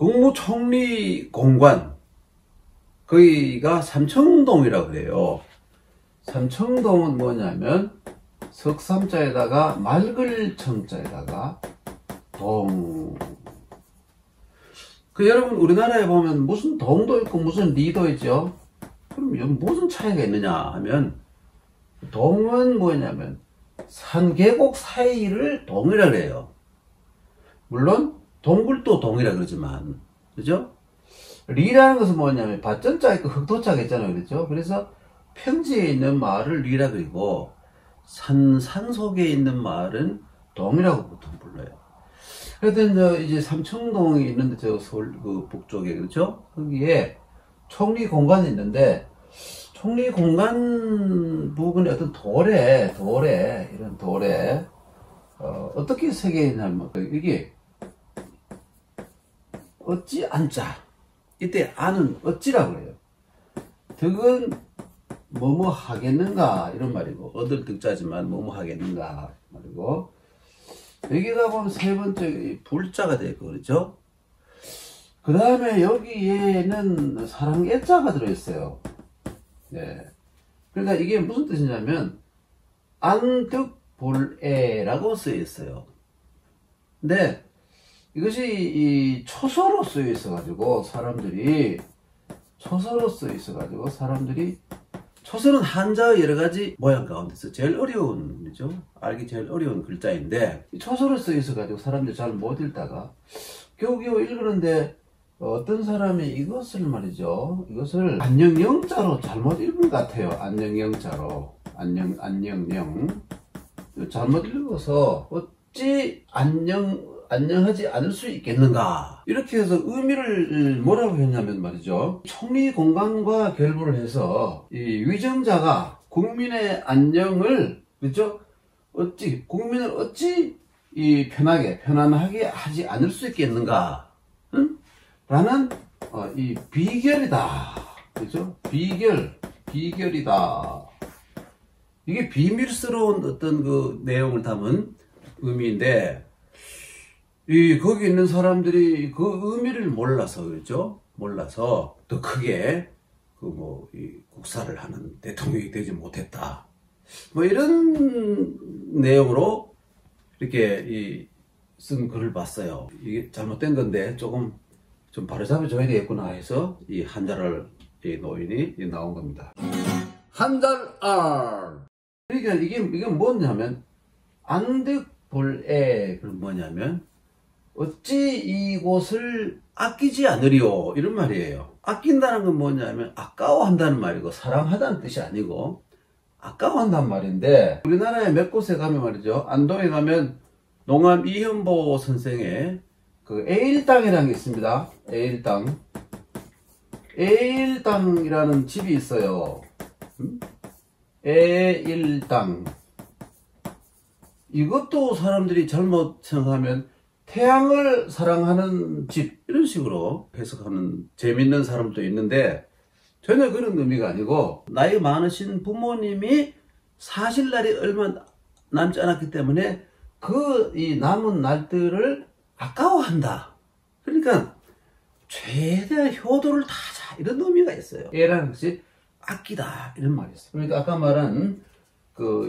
국무총리 공관, 거기가 삼청동이라고 그래요. 삼청동은 뭐냐면 석삼자에다가 맑을 청자에다가 동. 여러분 우리나라에 보면 무슨 동도 있고 무슨 리도 있죠. 그럼 여기 무슨 차이가 있느냐 하면, 동은 뭐냐면 산 계곡 사이를 동이라 그래요. 물론 동굴도 동이라 그러지만, 그죠? 리라는 것은 뭐냐면 밭전자 있고 흑도자가 있잖아요, 그렇죠? 그래서 평지에 있는 마을을 리라 그리고 산 속에 있는 마을은 동이라고 보통 불러요. 그래도 이제 삼청동이 있는데 저 서울 그 북쪽에, 그렇죠? 거기에 총리 공관이 있는데, 총리 공간 부근에 어떤 이런 돌에 어떻게 새겨 있냐면, 이게 어찌 안자, 이때 안은 어찌라고 해요. 득은 뭐뭐 하겠는가 이런 말이고, 얻을 득자지만 뭐뭐 하겠는가 말이고, 여기다 보면 세 번째 불자가 되고, 그렇죠? 그 다음에 여기에는 사랑 애자가 들어있어요. 네. 그러니까 이게 무슨 뜻이냐면 안득불애라고 쓰여 있어요. 근데 이것이 이 초서로 쓰여 있어가지고 사람들이 초서는 한자의 여러 가지 모양 가운데서 제일 어려운, 그죠? 알기 제일 어려운 글자인데, 초서로 쓰여 있어가지고 사람들이 잘 못 읽다가 겨우겨우 읽는데, 어떤 사람이 이것을 말이죠. 이것을 안녕영자로 잘못 읽은 것 같아요. 안녕영자로. 안녕영. 잘못 읽어서 어찌 안녕하지 않을 수 있겠는가. 이렇게 해서 의미를 뭐라고 했냐면 말이죠. 총리 공간과 결부를 해서 이 위정자가 국민의 안녕을, 그렇죠? 국민을 어찌 편안하게 하지 않을 수 있겠는가. 응? 라는 이 비결이다. 그죠? 비결이다. 이게 비밀스러운 어떤 그 내용을 담은 의미인데, 거기 있는 사람들이 그 의미를 몰라서, 그렇죠? 몰라서 더 크게 이 국사를 하는 대통령이 되지 못했다. 뭐 이런 내용으로 이렇게 쓴 글을 봤어요. 이게 잘못된 건데 좀 바로잡아 줘야 되겠구나 해서 이 한자를 노인이 나온 겁니다. 한자R. 그러니까 이게 뭐냐면 안득불애. 그럼 뭐냐면 어찌 이곳을 아끼지 않으리요, 이런 말이에요. 아낀다는 건 뭐냐면 아까워한다는 말이고 사랑하다는 뜻이 아니고 아까워한다는 말인데, 우리나라에 몇 곳에 가면 말이죠. 안동에 가면 농암 이현보 선생의 그 에일당이라는 게 있습니다. 에일당이라는 집이 있어요. 에일당. 이것도 사람들이 잘못 생각하면 태양을 사랑하는 집, 이런 식으로 해석하는 재밌는 사람도 있는데, 전혀 그런 의미가 아니고 나이 많으신 부모님이 사실 날이 얼마 남지 않았기 때문에 이 남은 날들을 아까워한다. 그러니까 최대한 효도를 다하자, 이런 의미가 있어요. 애라는 것이 아끼다, 이런 말이 있어요. 그러니까 아까 말한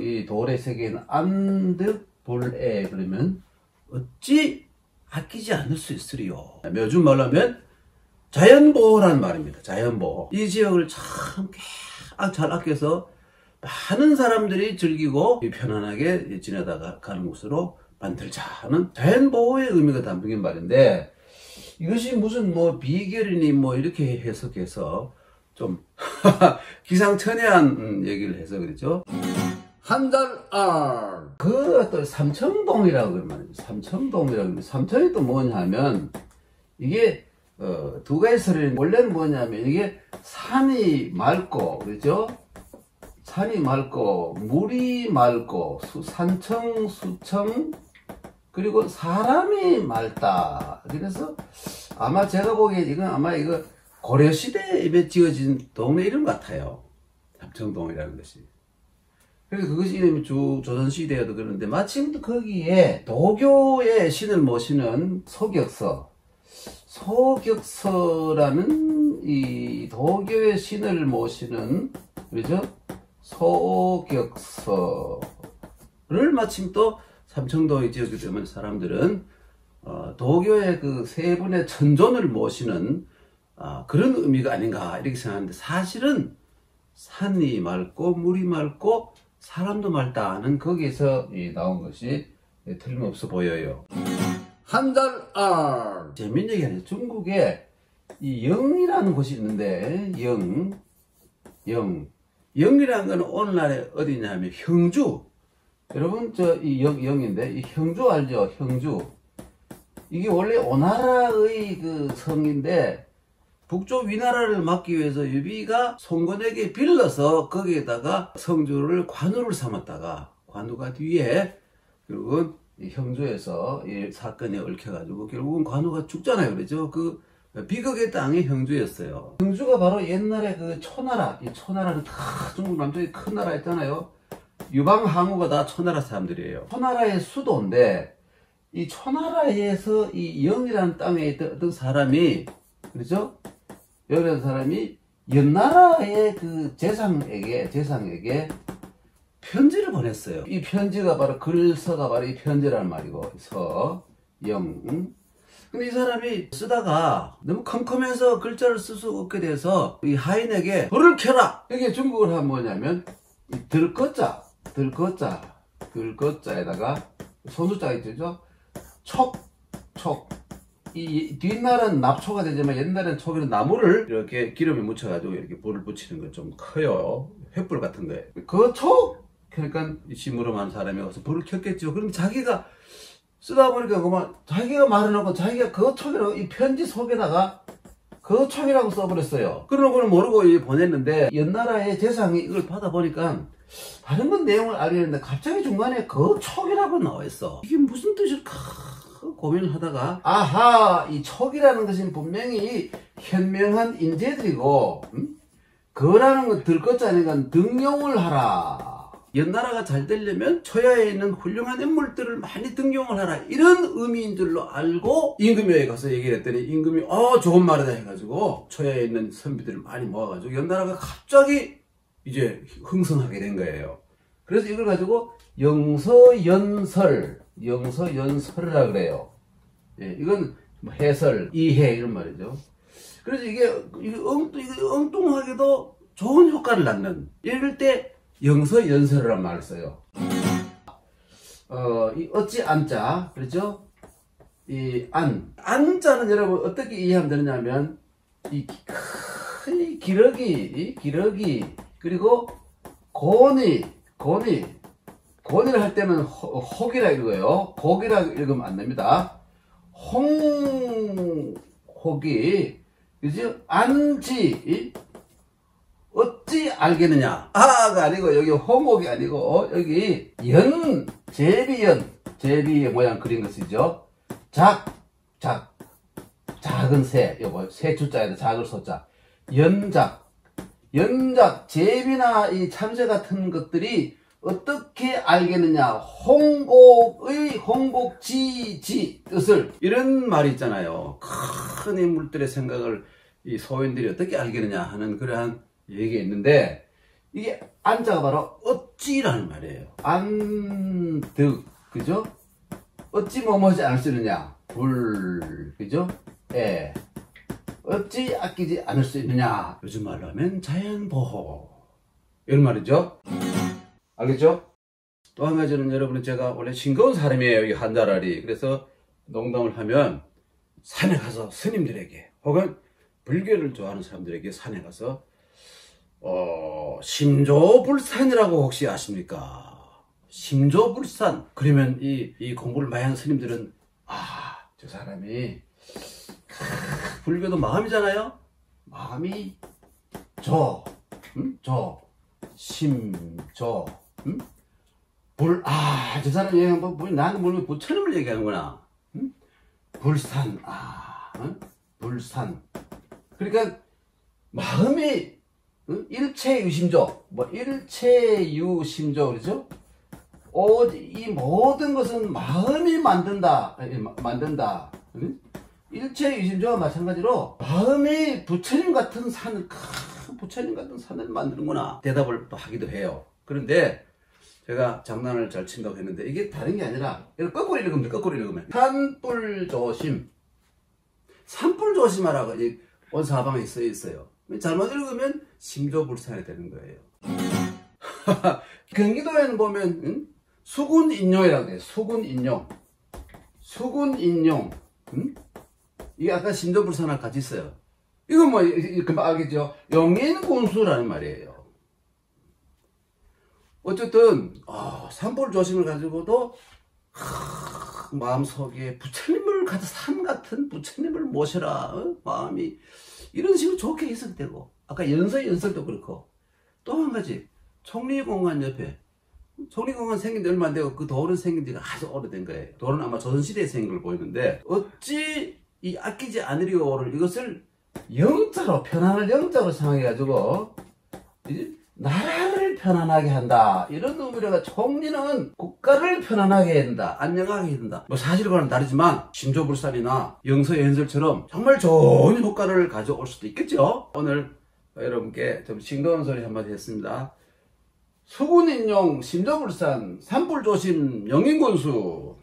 이 돌의 세계는 안득불애, 그러면 어찌 아끼지 않을 수 있으리요. 요즘 말로 하면 자연보호라는 말입니다. 자연보호. 이 지역을 참 잘 아껴서 많은 사람들이 즐기고 편안하게 지내다가 가는 곳으로 만들자 하는 자연보호의 의미가 담긴 말인데, 이것이 무슨 비결이니 이렇게 해석해서 좀 기상천외한 얘기를 해서 그렇죠. 한자R. 또 삼청동이라고 그러면, 삼청이 또 뭐냐면, 이게 두 가지 소리는, 원래는 뭐냐면 이게 산이 맑고, 그렇죠? 산이 맑고 물이 맑고 산청, 수청, 그리고 사람이 맑다. 그래서 아마 제가 보기에 이거 고려시대에 지어진 동네 이름 같아요. 삼청동이라는 것이. 그래서 그것이 이름이 조선시대에도 그러는데, 마침 거기에 도교의 신을 모시는 소격서, 소격서라는 이 도교의 신을 모시는, 그죠? 소격서를 마침 또 삼청도 지역에 되면 사람들은 도교의 그 세 분의 천존을 모시는 그런 의미가 아닌가 이렇게 생각하는데, 사실은 산이 맑고 물이 맑고 사람도 맑다는 거기에서 나온 것이 틀림없어 보여요. 한달알 재밌는 얘기 아니에요. 중국에 이 영이라는 곳이 있는데, 영이라는 건 오늘날에 어디냐면 형주. 여러분 저 이 영인데 이 형주 알죠? 형주. 이게 원래 오나라의 그 성인데 북쪽 위나라를 막기 위해서 유비가 송건에게 빌려서 거기에다가 성주를 관우를 삼았다가, 관우가 뒤에 결국은 이 형주에서 이 사건에 얽혀가지고 결국은 관우가 죽잖아요. 그렇죠? 그 비극의 땅이 형주였어요. 형주가 바로 옛날에 그 초나라, 이 초나라는 다 중국 남쪽에 큰 나라 있잖아요. 유방 항우가 다 초나라 사람들이에요. 초나라의 수도인데 이 초나라에서 이 영이라는 땅에 있던 어떤 사람이, 그렇죠? 여러 사람이 연나라의 그 재상에게 편지를 보냈어요. 이 편지가 바로 글서가 바로 이 편지라는 말이고, 영. 근데 이 사람이 쓰다가 너무 컴컴해서 글자를 쓸 수 없게 돼서 이 하인에게 불을 켜라. 이게 중국어로 하면 뭐냐면 이 들거자에다가 소수자가 있죠. 촉. 이 뒷날은 납초가 되지만 옛날엔 촉에는 나무를 이렇게 기름에 묻혀가지고 이렇게 불을 붙이는 건 좀 커요. 횃불 같은 거에. 그 촉! 그러니까 심부름한 사람이 와서 불을 켰겠죠. 그럼 자기가 쓰다 보니까 그만 자기가 말해놓고 자기가 그 촉이라고 이 편지 속에다가 그 촉이라고 써버렸어요. 그런 거는 모르고 보냈는데 연나라의 재상이 이걸 받아보니까 다른 건 내용을 알겠는데 갑자기 중간에 그 촉이라고 나와있어. 이게 무슨 뜻일까 고민을 하다가, 아하, 이 촉이라는 것은 분명히 현명한 인재들이고, 그라는 건 들것자니까 등용을 하라. 연나라가 잘 되려면 초야에 있는 훌륭한 인물들을 많이 등용을 하라, 이런 의미인 줄로 알고 임금님에 가서 얘기를 했더니 임금이 좋은 말이다 해가지고 초야에 있는 선비들을 많이 모아가지고 연나라가 갑자기 이제 흥성하게 된 거예요. 그래서 이걸 가지고 영서연설이라 그래요. 예, 이건 뭐 해설, 이해 이런 말이죠. 그래서 이게 엉뚱하게도 좋은 효과를 낳는, 이럴 때 영서연설이라는 말을 써요. 이 어찌 안자, 그렇죠? 이 안자는 여러분 어떻게 이해하면 되느냐면 이 기러기 그리고 고니를 할 때는 혹이라 읽어요. 곡이라 읽으면 안 됩니다. 혹이, 그죠? 안지, 어찌 알겠느냐. 아가 아니고, 여기 홍옥이 아니고, 여기 제비의 모양 그린 것이죠. 작은 새, 요거, 새 주자에다 작을 소자. 연작, 제비나 이 참새 같은 것들이 어떻게 알겠느냐. 홍곡지 뜻을, 이런 말이 있잖아요. 큰 인물들의 생각을 이 소인들이 어떻게 알겠느냐 하는 그러한 얘기가 있는데, 이게 안자가 바로 어찌라는 말이에요. 안득, 그죠? 어찌 뭐뭐지 않을 수 있느냐. 그죠? 어찌 아끼지 않을 수 있느냐. 요즘 말로 하면 자연보호, 이런 말이죠. 알겠죠? 또 한 가지는 여러분은 제가 원래 싱거운 사람이에요. 이 한자랄이. 그래서 농담을 하면 산에 가서 스님들에게 혹은 불교를 좋아하는 사람들에게 산에 가서 심조불산이라고 혹시 아십니까? 심조불산. 그러면 이 공부를 많이 하는 스님들은 저 사람이 불교도 마음이잖아요. 마음이 심조 저 사람 얘기하면 나한테 모르면 부처님을 얘기하는구나. 불산, 불산. 그러니까 마음이 일체유심조, 일체유심조, 그렇죠? 이 모든 것은 마음이 만든다. 일체유심조와 마찬가지로 마음이 부처님 같은 산을, 큰 부처님 같은 산을 만드는구나 대답을 또 하기도 해요. 그런데 제가 장난을 잘 친다고 했는데 이게 다른 게 아니라 이걸 거꾸로 읽으면 거꾸로 읽으면 산불조심, 산불조심하라고 원사방에 써 있어요. 잘못 읽으면 심조불산이 되는 거예요. 경기도에는 보면 수군인용이라고 해요. 수군인용, 수군인용. 이게 아까 심조불산하고 같이 있어요. 이건 뭐 금방 알겠죠? 영인군수라는 말이에요. 어쨌든 산불조심을 가지고도 마음속에 부처님을 가서 산 같은 부처님을 모셔라, 마음이 이런 식으로 좋게 해석되고, 아까 연설도 그렇고, 또 한 가지 총리공원 옆에, 총리공원 생긴 지 얼마 안 되고 그 돌은 생긴 지가 아주 오래된 거예요. 돌은 아마 조선시대에 생긴 걸 보이는데, 어찌 이 아끼지 않으리오를 이것을 영자로, 편안한 영자로 생각해가지고 이제 나라를 편안하게 한다, 이런 의미가, 총리는 국가를 편안하게 한다, 안녕하게 한다. 뭐 사실과는 다르지만 심조불산이나 영서연설처럼 정말 좋은 효과를 가져올 수도 있겠죠. 오늘 여러분께 좀 싱거운 소리 한마디 했습니다. 수군인용, 심조불산, 산불조심, 영인군수.